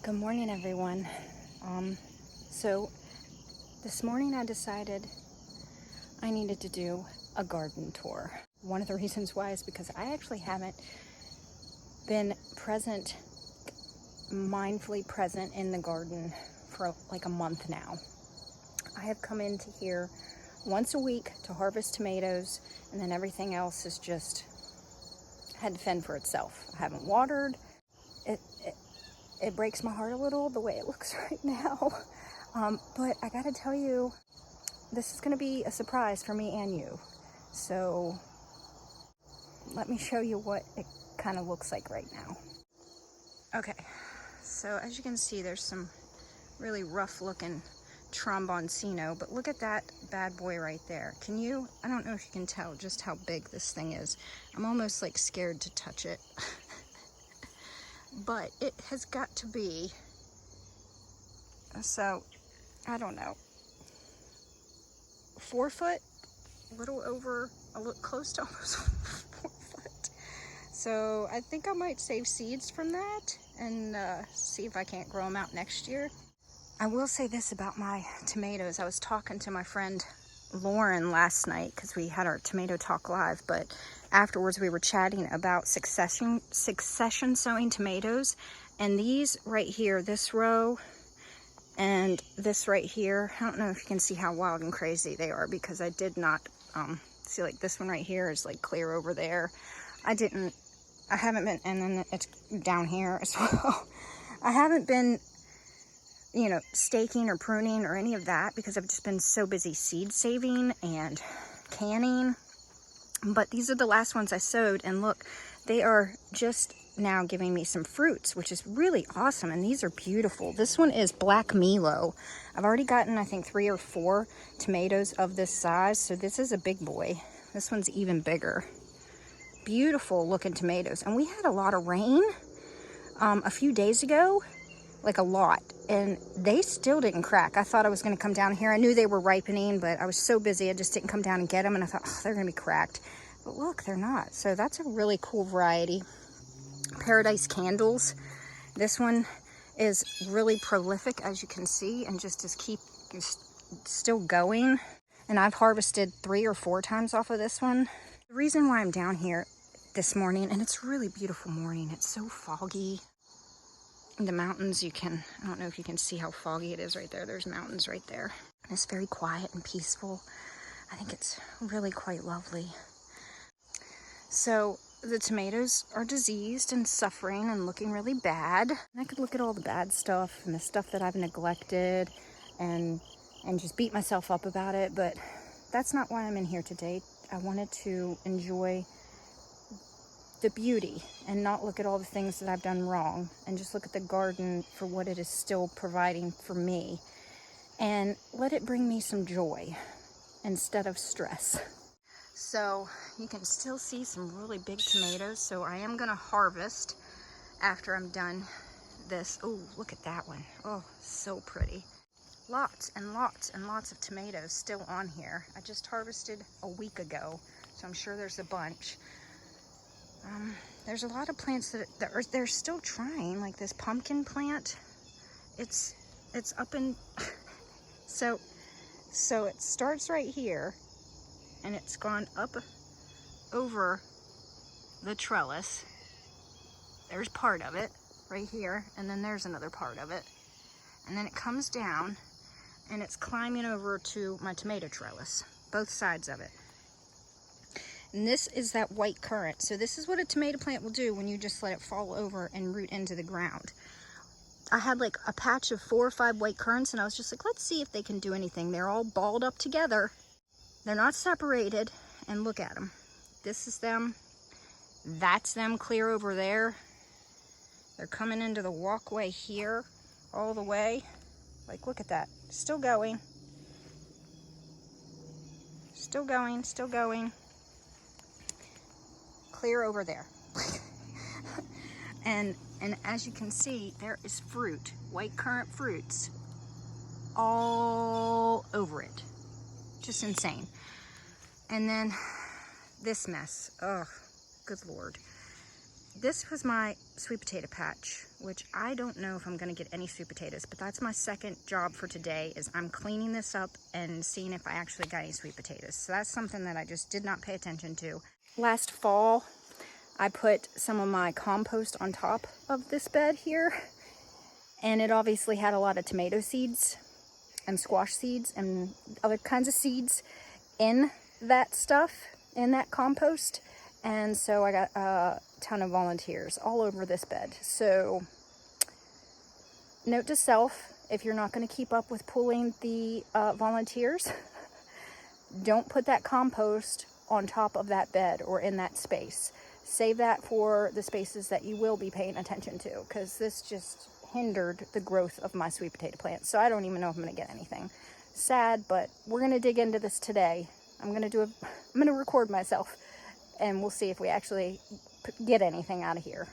Good morning, everyone. So this morning I decided I needed to do a garden tour. One of the reasons why is because I actually haven't been mindfully present in the garden for like a month now. I have come into here once a week to harvest tomatoes, and then everything else is just had to fend for itself. I haven't watered. It breaks my heart a little the way it looks right now. But I gotta tell you, this is gonna be a surprise for me and you. So let me show you what it kind of looks like right now. Okay, so as you can see, there's some really rough looking tromboncino, but look at that bad boy right there. I don't know if you can tell just how big this thing is. I'm almost like scared to touch it. But it has got to be, so I don't know, 4 foot, a little close to almost 4 foot. So I think I might save seeds from that and see if I can't grow them out next year. I will say this about my tomatoes. I was talking to my friend Lauren last night because we had our tomato talk live, but afterwards we were chatting about succession sowing tomatoes, and these right here, this row and this right here, I don't know if you can see how wild and crazy they are because I did not see, like this one right here is like clear over there. I haven't been, and then it's down here as well. I haven't been staking or pruning or any of that because I've just been so busy seed saving and canning. But these are the last ones I sowed, and look, they are just now giving me some fruits, which is really awesome. And these are beautiful. This one is Black Milo. I've already gotten, I think, 3 or 4 tomatoes of this size. So this is a big boy. This one's even bigger. Beautiful looking tomatoes. And we had a lot of rain a few days ago, like a lot, and they still didn't crack. I thought I was going to come down here. I knew they were ripening, but I was so busy I just didn't come down and get them, and I thought, oh, they're going to be cracked. But look, they're not. So that's a really cool variety. Paradise Candles. This one is really prolific, as you can see, and just still going. And I've harvested 3 or 4 times off of this one. The reason why I'm down here this morning, and it's a really beautiful morning, it's so foggy. The mountains, I don't know if you can see how foggy it is right there. There's mountains right there. And it's very quiet and peaceful. I think it's really quite lovely. So the tomatoes are diseased and suffering and looking really bad. And I could look at all the bad stuff and the stuff that I've neglected and just beat myself up about it, but that's not why I'm in here today. I wanted to enjoy the beauty and not look at all the things that I've done wrong, and just look at the garden for what it is still providing for me, and let it bring me some joy instead of stress. So you can still see some really big tomatoes. So I am gonna harvest after I'm done this. Oh, look at that one. Oh, so pretty. Lots and lots and lots of tomatoes still on here. I just harvested a week ago, so I'm sure there's a bunch. There's a lot of plants they're still trying, like this pumpkin plant. It's up in so it starts right here, and it's gone up over the trellis. There's part of it right here, and then there's another part of it, and then it comes down and it's climbing over to my tomato trellis, both sides of it. And this is that white currant. So this is what a tomato plant will do when you just let it fall over and root into the ground. I had like a patch of 4 or 5 white currants, and I was just like, let's see if they can do anything. They're all balled up together. They're not separated. And look at them. This is them. That's them clear over there. They're coming into the walkway here all the way. Like, look at that. Still going. Still going, still going. Clear over there. and as you can see, there is fruit, white currant fruits, all over it. Just insane. And then this mess. Oh, good Lord. this was my sweet potato patch, which I don't know if I'm going to get any sweet potatoes, but that's my second job for today, is I'm cleaning this up and seeing if I actually got any sweet potatoes. So that's something that I just did not pay attention to. Last fall, I put some of my compost on top of this bed here, and it obviously had a lot of tomato seeds and squash seeds and other kinds of seeds in that stuff, in that compost. And so I got a ton of volunteers all over this bed. So note to self, if you're not going to keep up with pulling the volunteers, don't put that compost on top of that bed or in that space. Save that for the spaces that you will be paying attention to, because this just hindered the growth of my sweet potato plants. So I don't even know if I'm going to get anything. Sad, but we're going to dig into this today. I'm going to record myself, and we'll see if we actually get anything out of here.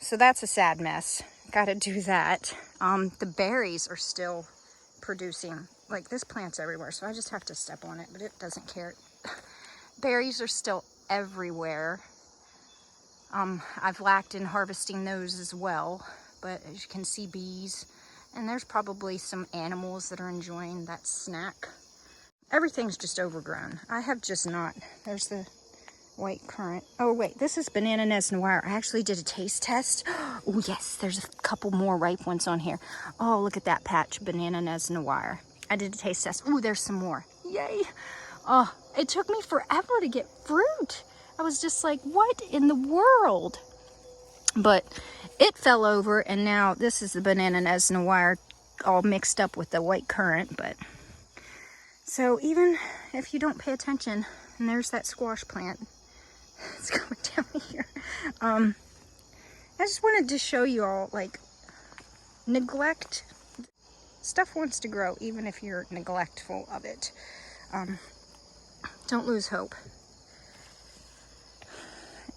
So that's a sad mess. Got to do that. The berries are still producing. Like, this plant's everywhere, so I just have to step on it, but it doesn't care. Berries are still everywhere. I've lacked in harvesting those as well, but as you can see, bees, and there's probably some animals that are enjoying that snack. Everything's just overgrown. I have just not. There's the white currant. Oh wait, this is banana nez noir. I actually did a taste test. Oh yes, there's a couple more ripe ones on here. Oh, look at that patch, banana nez noir. I did a taste test. Oh, there's some more. Yay. Oh, it took me forever to get fruit. I was just like, what in the world? But it fell over, and now this is the banana nez noir all mixed up with the white currant. But so even if you don't pay attention, and there's that squash plant, it's going down here. I just wanted to show you all, like, neglect. Stuff wants to grow even if you're neglectful of it. Don't lose hope.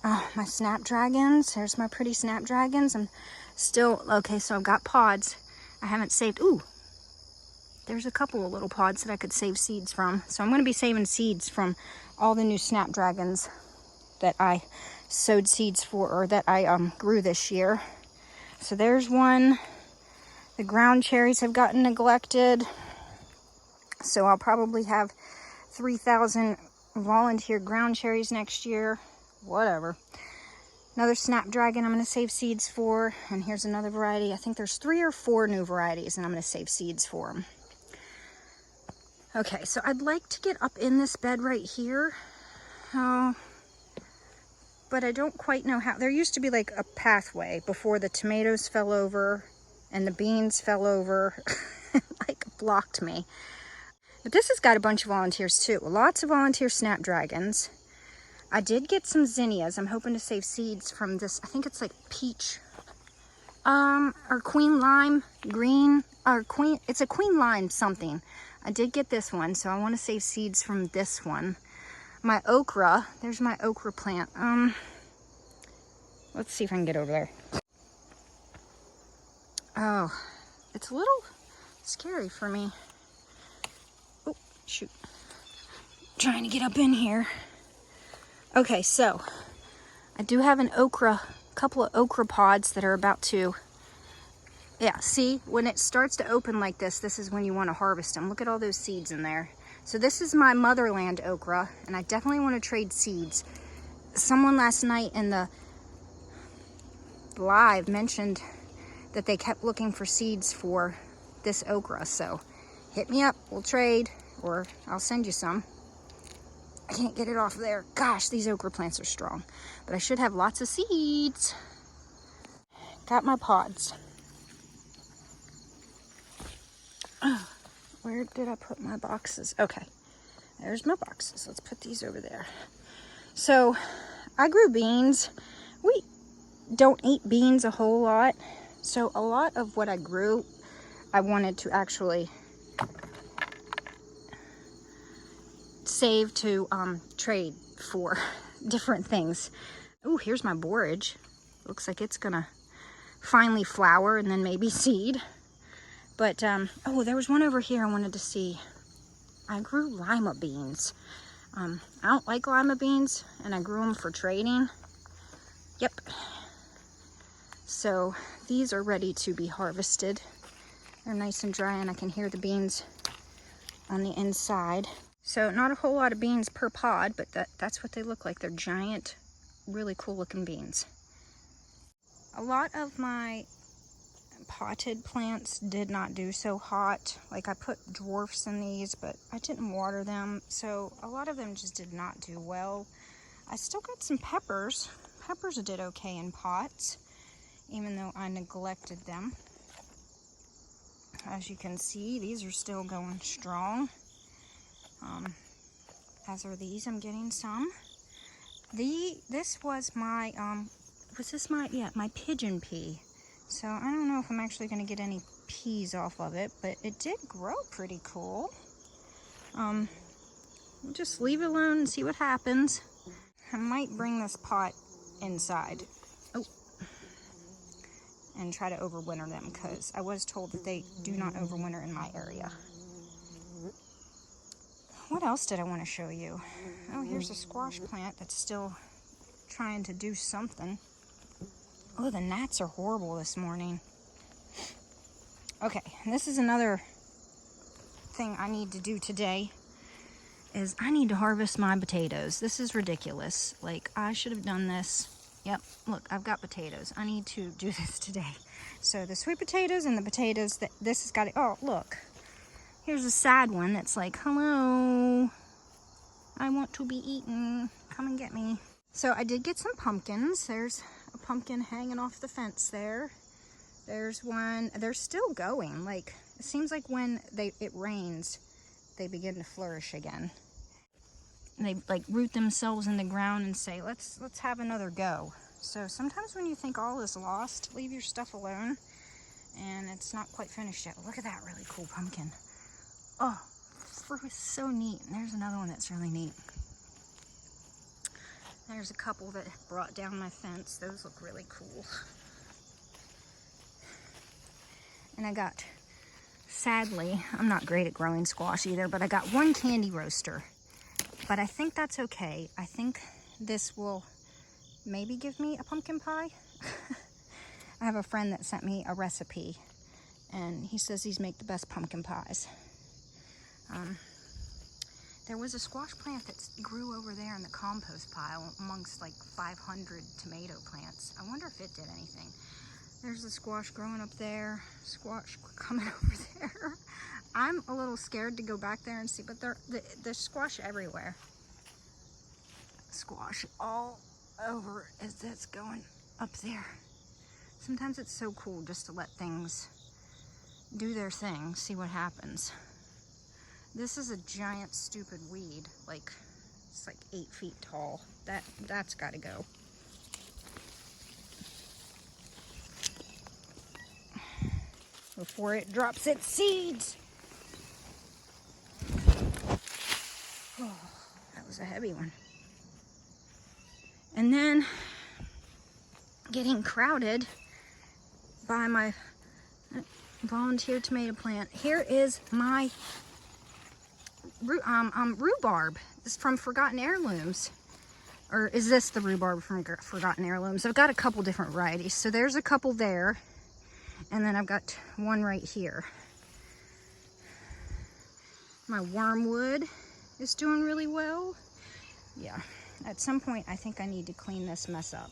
Oh, my snapdragons. There's my pretty snapdragons. I'm still, okay, so I've got pods. I haven't saved, ooh, there's a couple of little pods that I could save seeds from. So I'm going to be saving seeds from all the new snapdragons that I sowed seeds for, or that I grew this year. So there's one. The ground cherries have gotten neglected. So I'll probably have 3,000 volunteer ground cherries next year. Whatever. Another snapdragon I'm going to save seeds for. And here's another variety. I think there's 3 or 4 new varieties, and I'm going to save seeds for them. Okay, so I'd like to get up in this bed right here. Oh, but I don't quite know how. There used to be like a pathway before the tomatoes fell over and the beans fell over. Like, blocked me. But this has got a bunch of volunteers too. Lots of volunteer snapdragons. I did get some zinnias. I'm hoping to save seeds from this. I think it's like peach, or queen lime green, or queen. It's a queen lime something. I did get this one, so I want to save seeds from this one. My okra. There's my okra plant. Let's see if I can get over there. Oh, it's a little scary for me. Oh, shoot. Trying to get up in here. Okay, so I do have an okra, couple of okra pods that are about to, yeah, see, when it starts to open like this, this is when you want to harvest them. Look at all those seeds in there. So this is my motherland okra, and I definitely want to trade seeds. Someone last night in the live mentioned that they kept looking for seeds for this okra, so hit me up, we'll trade, or I'll send you some. I can't get it off there. Gosh, these okra plants are strong. But I should have lots of seeds. Got my pods. Oh, where did I put my boxes? Okay, there's my boxes. Let's put these over there. So, I grew beans. We don't eat beans a whole lot. So, a lot of what I grew, I wanted to actually save to trade for different things. Oh, here's my borage. Looks like it's gonna finally flower and then maybe seed. But oh, there was one over here I wanted to see. I grew lima beans. I don't like lima beans, and I grew them for trading. Yep. So these are ready to be harvested. They're nice and dry, and I can hear the beans on the inside. So not a whole lot of beans per pod, but that's what they look like. They're giant, really cool looking beans. A lot of my potted plants did not do so hot. Like I put dwarfs in these, but I didn't water them, so a lot of them just did not do well. I still got some peppers. Peppers did okay in pots, even though I neglected them. As you can see, these are still going strong. As are these. I'm getting some. This was my my pigeon pea. So I don't know if I'm actually going to get any peas off of it, but it did grow pretty cool. We'll just leave it alone and see what happens. I might bring this pot inside. Oh. And try to overwinter them, because I was told that they do not overwinter in my area. What else did I want to show you? Oh, here's a squash plant that's still trying to do something. Oh, the gnats are horrible this morning. Okay, and this is another thing I need to do today, is I need to harvest my potatoes. This is ridiculous. Like, I should have done this. Yep, look, I've got potatoes. I need to do this today. So the sweet potatoes and the potatoes, this has got to, oh, look. Here's a sad one that's like, hello, I want to be eaten. Come and get me. So I did get some pumpkins. There's a pumpkin hanging off the fence there. There's one. They're still going. Like, it seems like when it rains, they begin to flourish again. They like root themselves in the ground and say, let's have another go. So sometimes when you think all is lost, leave your stuff alone, and it's not quite finished yet. Look at that really cool pumpkin. Oh, fruit is so neat. And there's another one that's really neat. There's a couple that brought down my fence. Those look really cool. And I got, sadly, I'm not great at growing squash either, but I got one candy roaster. But I think that's okay. I think this will maybe give me a pumpkin pie. I have a friend that sent me a recipe, and he says these make the best pumpkin pies. There was a squash plant that grew over there in the compost pile amongst like 500 tomato plants. I wonder if it did anything. There's the squash growing up there, squash coming over there. I'm a little scared to go back there and see, but there's squash everywhere. Squash all over as that's going up there. Sometimes it's so cool just to let things do their thing, see what happens. This is a giant stupid weed, like it's like 8 feet tall. That's got to go. Before it drops its seeds. Oh, that was a heavy one. And then getting crowded by my volunteer tomato plant. Here is my rhubarb. This is from Forgotten Heirlooms. Or is this the rhubarb from Forgotten Heirlooms? I've got a couple different varieties. So there's a couple there. And then I've got one right here. My wormwood is doing really well. Yeah, at some point I think I need to clean this mess up.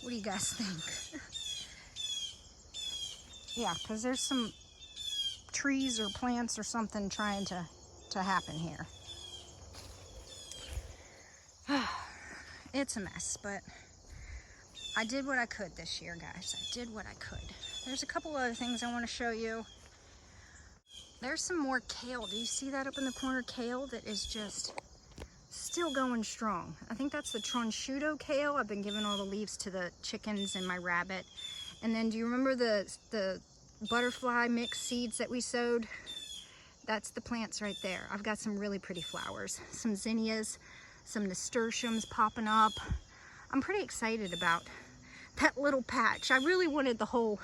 What do you guys think? Yeah, because there's some trees or plants or something trying to happen here. It's a mess, but I did what I could this year, guys. I did what I could. There's a couple other things I want to show you. There's some more kale. Do you see that up in the corner? Kale that is just still going strong. I think that's the transciutto kale. I've been giving all the leaves to the chickens and my rabbit. And then do you remember the butterfly mix seeds that we sowed? That's the plants right there. I've got some really pretty flowers. Some zinnias, some nasturtiums popping up. I'm pretty excited about that little patch. I really wanted the whole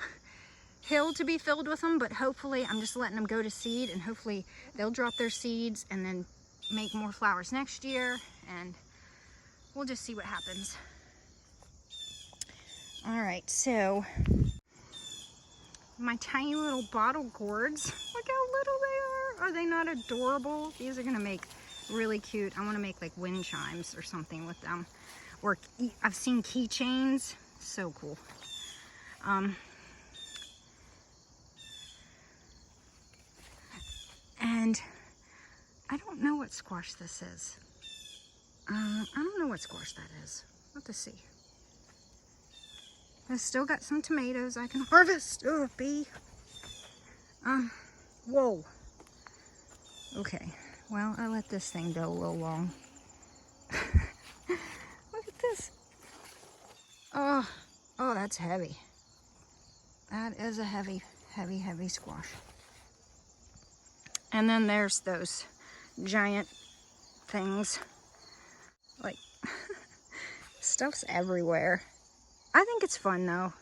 hill to be filled with them, but hopefully I'm just letting them go to seed, and hopefully they'll drop their seeds and then make more flowers next year, and we'll just see what happens. All right, so my tiny little bottle gourds. Look how little they are. Are they not adorable? These are gonna make really cute. I want to make like wind chimes or something with them. Or I've seen keychains. So cool. And I don't know what squash this is. I don't know what squash that is. We'll have to see. I've still got some tomatoes I can harvest. Oh, bee. Whoa. Okay. Well, I let this thing go a little long. Look at this. Oh, that's heavy. That is a heavy, heavy, heavy squash. And then there's those giant things. Like, stuff's everywhere. I think it's fun though.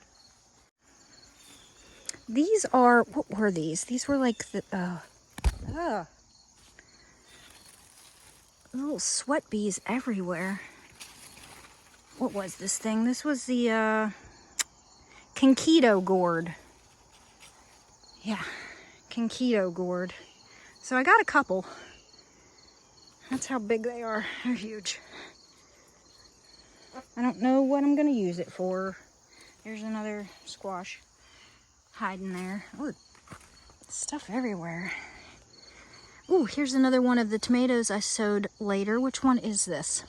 These are, what were these? These were like the, little sweat bees everywhere. What was this thing? This was the, Conketo gourd. Yeah, Conketo gourd. So I got a couple. That's how big they are. They're huge. I don't know what I'm gonna use it for. There's another squash hiding there. Oh, stuff everywhere. Oh, here's another one of the tomatoes I sowed later. Which one is this?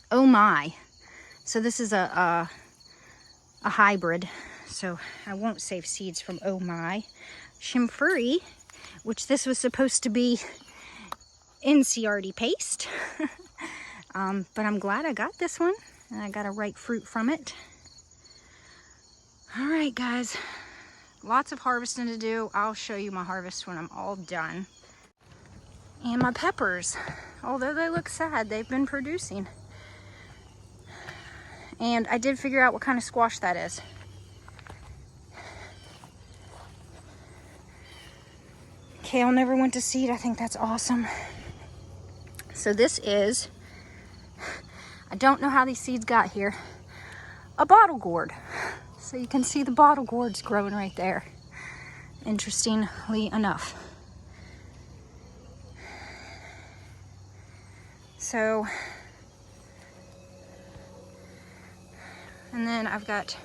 Oh my. So this is a hybrid. So I won't save seeds from oh my. Shimfuri, which this was supposed to be NCRD paste. But I'm glad I got this one, and I got a ripe fruit from it. All right, guys, lots of harvesting to do. I'll show you my harvest when I'm all done. And my peppers, although they look sad, they've been producing. And I did figure out what kind of squash that is. Kale never went to seed. I think that's awesome. So this is, I don't know how these seeds got here, a bottle gourd. So you can see the bottle gourds growing right there, interestingly enough. So, and then I've got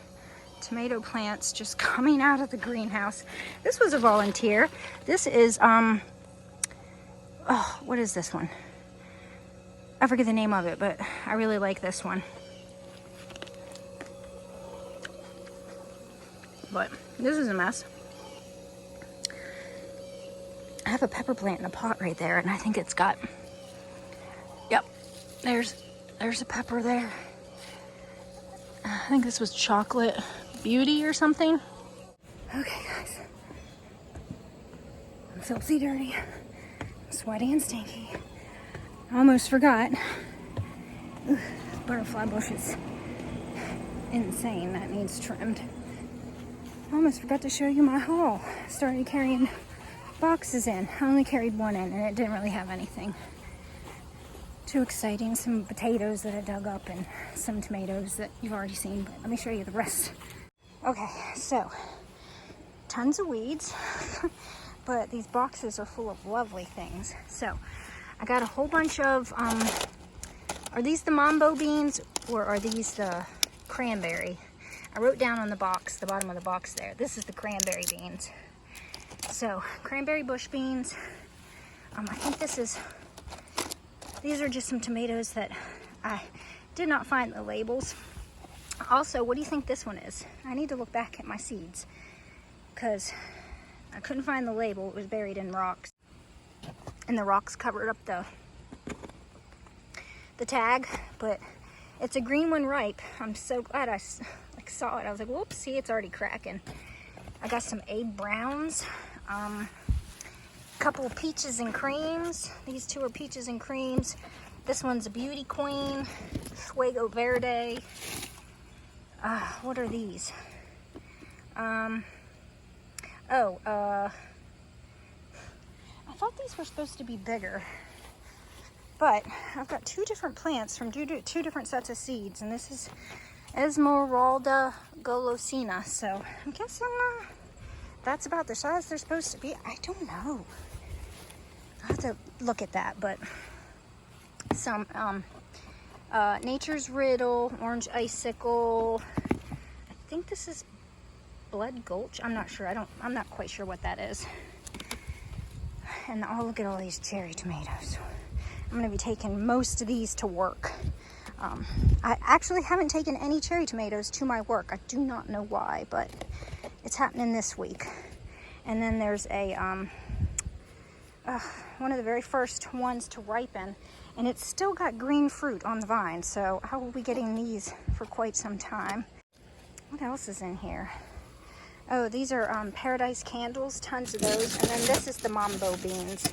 tomato plants just coming out of the greenhouse. This was a volunteer. This is, oh, what is this one? I forget the name of it, but I really like this one. But this is a mess. I have a pepper plant in a pot right there, and I think it's got, yep, there's a pepper there. I think this was Chocolate Beauty or something. Okay, guys. I'm filthy dirty. I'm sweaty and stinky. I almost forgot. Ooh, butterfly bush is insane. That needs trimmed. I almost forgot to show you my haul. I started carrying boxes in. I only carried one in, and it didn't really have anything too exciting. Some potatoes that I dug up and some tomatoes that you've already seen, but let me show you the rest. Okay, so tons of weeds, but these boxes are full of lovely things. So I got a whole bunch of, are these the mambo beans or are these the cranberry? I wrote down on the box, the bottom of the box there, this is the cranberry beans. So cranberry bush beans, I think these are just some tomatoes that I did not find the labels. Also, what do you think this one is? I need to look back at my seeds because I couldn't find the label. It was buried in rocks, and the rocks covered up the tag, but it's a green one ripe. I'm so glad I saw it. I was like, whoops, see, it's already cracking. I got some Abe Browns, couple of peaches and creams. These two are peaches and creams. This one's a Beauty Queen, Fuego Verde. What are these? I thought these were supposed to be bigger, but I've got two different plants from two different sets of seeds, and this is Esmeralda golosina. So I'm guessing that's about the size they're supposed to be. I don't know. I have to look at that, but some Nature's Riddle, Orange Icicle. I think this is Blood Gulch. I'm not sure. I'm not quite sure what that is. And oh, look at all these cherry tomatoes. I'm going to be taking most of these to work. I actually haven't taken any cherry tomatoes to my work. I do not know why, but it's happening this week. And then there's a one of the very first ones to ripen, and it's still got green fruit on the vine, so I will be getting these for quite some time. What else is in here? Oh, these are paradise candles, tons of those. And then this is the mambo beans.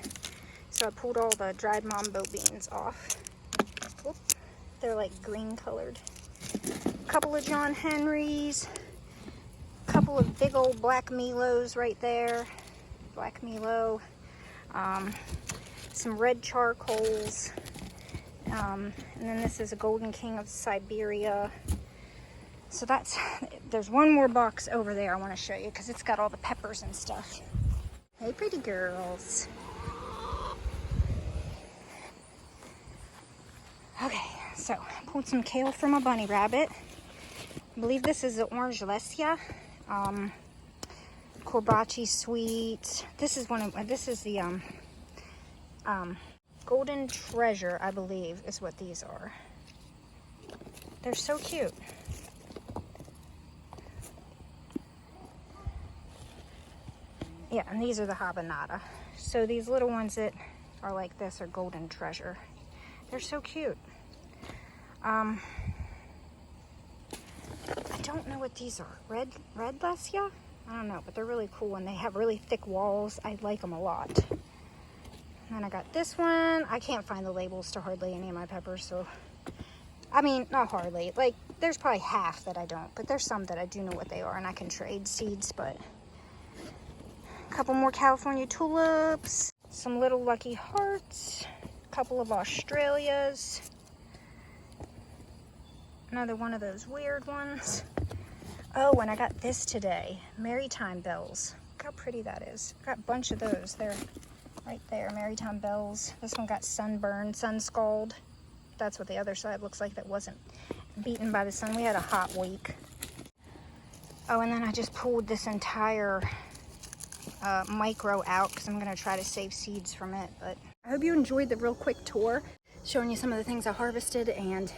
So I pulled all the dried mambo beans off. Oop, they're like green colored. A couple of John Henrys. A couple of big old black Milos right there. Black Milo. Some red charcoals. And then this is a Golden King of Siberia. So there's one more box over there I want to show you because it's got all the peppers and stuff. Hey, pretty girls. Okay, so I pulled some kale from a bunny rabbit. I believe this is the orange lesia. Corbaci sweet. This is the golden treasure, I believe, is what these are. They're so cute. Yeah, and these are the habanada. So these little ones that are like this are golden treasure. They're so cute. I don't know what these are. Red lesia? I don't know, but they're really cool and they have really thick walls. I like them a lot. And then I got this one. I can't find the labels to hardly any of my peppers, so I mean, not hardly. Like, there's probably half that I don't, but there's some that I do know what they are and I can trade seeds, but a couple more California tulips, some little lucky hearts, a couple of Australias, another one of those weird ones. Oh, and I got this today, Maritime Bells. Look how pretty that is. I got a bunch of those. They're right there, Maritime Bells. This one got sunburned, sun scald. That's what the other side looks like that wasn't beaten by the sun. We had a hot week. Oh, and then I just pulled this entire micro out because I'm going to try to save seeds from it. But I hope you enjoyed the real quick tour, showing you some of the things I harvested and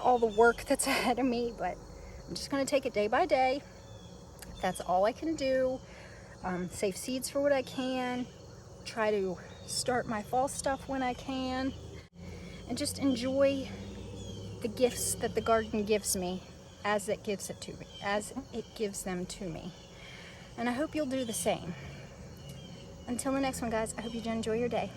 all the work that's ahead of me. But I'm just going to take it day by day. That's all I can do. Save seeds for what I can. Try to start my fall stuff when I can. And just enjoy the gifts that the garden gives me as it gives them to me. And I hope you'll do the same. Until the next one, guys, I hope you enjoy your day.